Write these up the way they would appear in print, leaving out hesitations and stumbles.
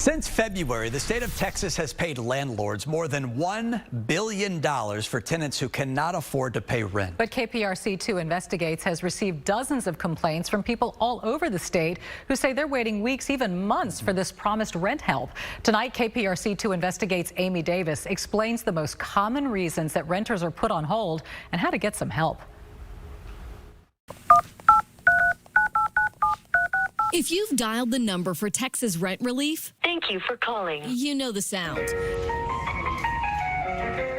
Since February, the state of Texas has paid landlords more than $1 billion for tenants who cannot afford to pay rent. But KPRC2 Investigates has received dozens of complaints from people all over the state who say they're waiting weeks, even months, for this promised rent help. Tonight, KPRC2 Investigates' Amy Davis explains the most common reasons that renters are put on hold and how to get some help. If you've dialed the number for Texas rent relief, thank you for calling. You know the sound.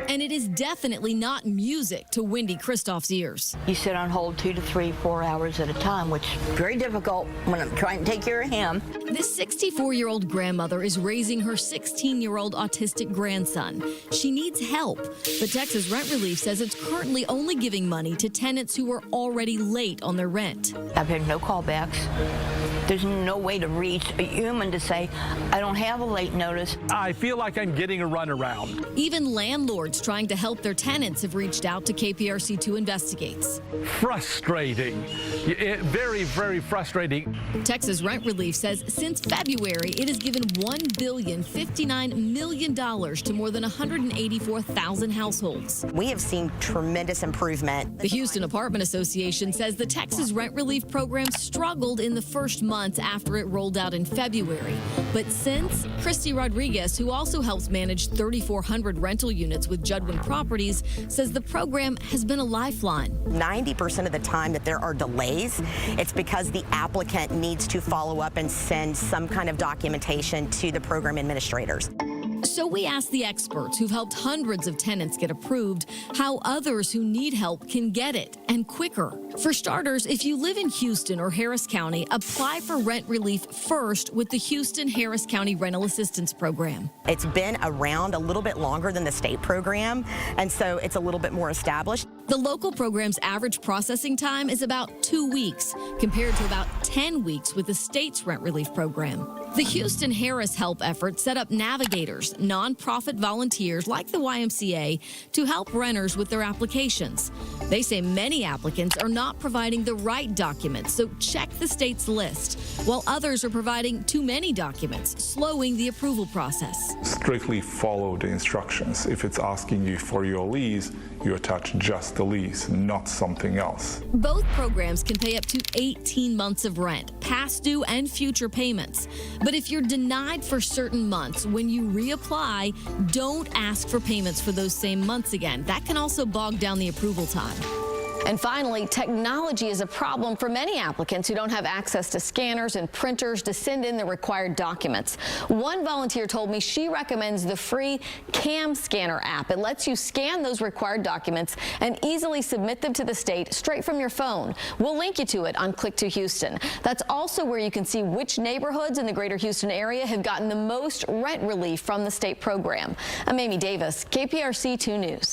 And it is definitely not music to Wendy Kristoff's ears. You sit on hold 2 to 3, 4 hours at a time, which is very difficult when I'm trying to take care of him. This 64-year-old grandmother is raising her 16-year-old autistic grandson. She needs help, but Texas Rent Relief says it's currently only giving money to tenants who are already late on their rent. I've had no callbacks. There's no way to reach a human to say, I don't have a late notice. I feel like I'm getting a runaround. Even landlords trying to help their tenants have reached out to KPRC2 Investigates. Frustrating. Very, very frustrating. Texas Rent Relief says since February, it has given $1,059 million to more than 184,000 households. We have seen tremendous improvement. The Houston Apartment Association says the Texas Rent Relief program struggled in the first months after it rolled out in February. But since, Christy Rodriguez, who also helps manage 3,400 rental units with Judwin Properties, says the program has been a lifeline. 90% of the time that there are delays, it's because the applicant needs to follow up and send some kind of documentation to the program administrators. So we asked the experts who've helped hundreds of tenants get approved how others who need help can get it, and quicker. For starters, if you live in Houston or Harris County, apply for rent relief first with the Houston-Harris County Rental Assistance Program. It's been around a little bit longer than the state program, and so it's a little bit more established. The local program's average processing time is about 2 weeks, compared to about 10 weeks with the state's rent relief program. The Houston Harris Help effort set up navigators, nonprofit volunteers like the YMCA, to help renters with their applications. They say many applicants are not providing the right documents, so check the state's list, while others are providing too many documents, slowing the approval process. Strictly follow the instructions. If it's asking you for your lease, you attach just the lease, not something else. Both programs can pay up to 18 months of rent, past due and future payments. But if you're denied for certain months, when you reapply, don't ask for payments for those same months again. That can also bog down the approval time. And finally, technology is a problem for many applicants who don't have access to scanners and printers to send in the required documents. One volunteer told me she recommends the free CAM Scanner app. It lets you scan those required documents and easily submit them to the state straight from your phone. We'll link you to it on Click to Houston. That's also where you can see which neighborhoods in the greater Houston area have gotten the most rent relief from the state program. I'm Amy Davis, KPRC 2 News.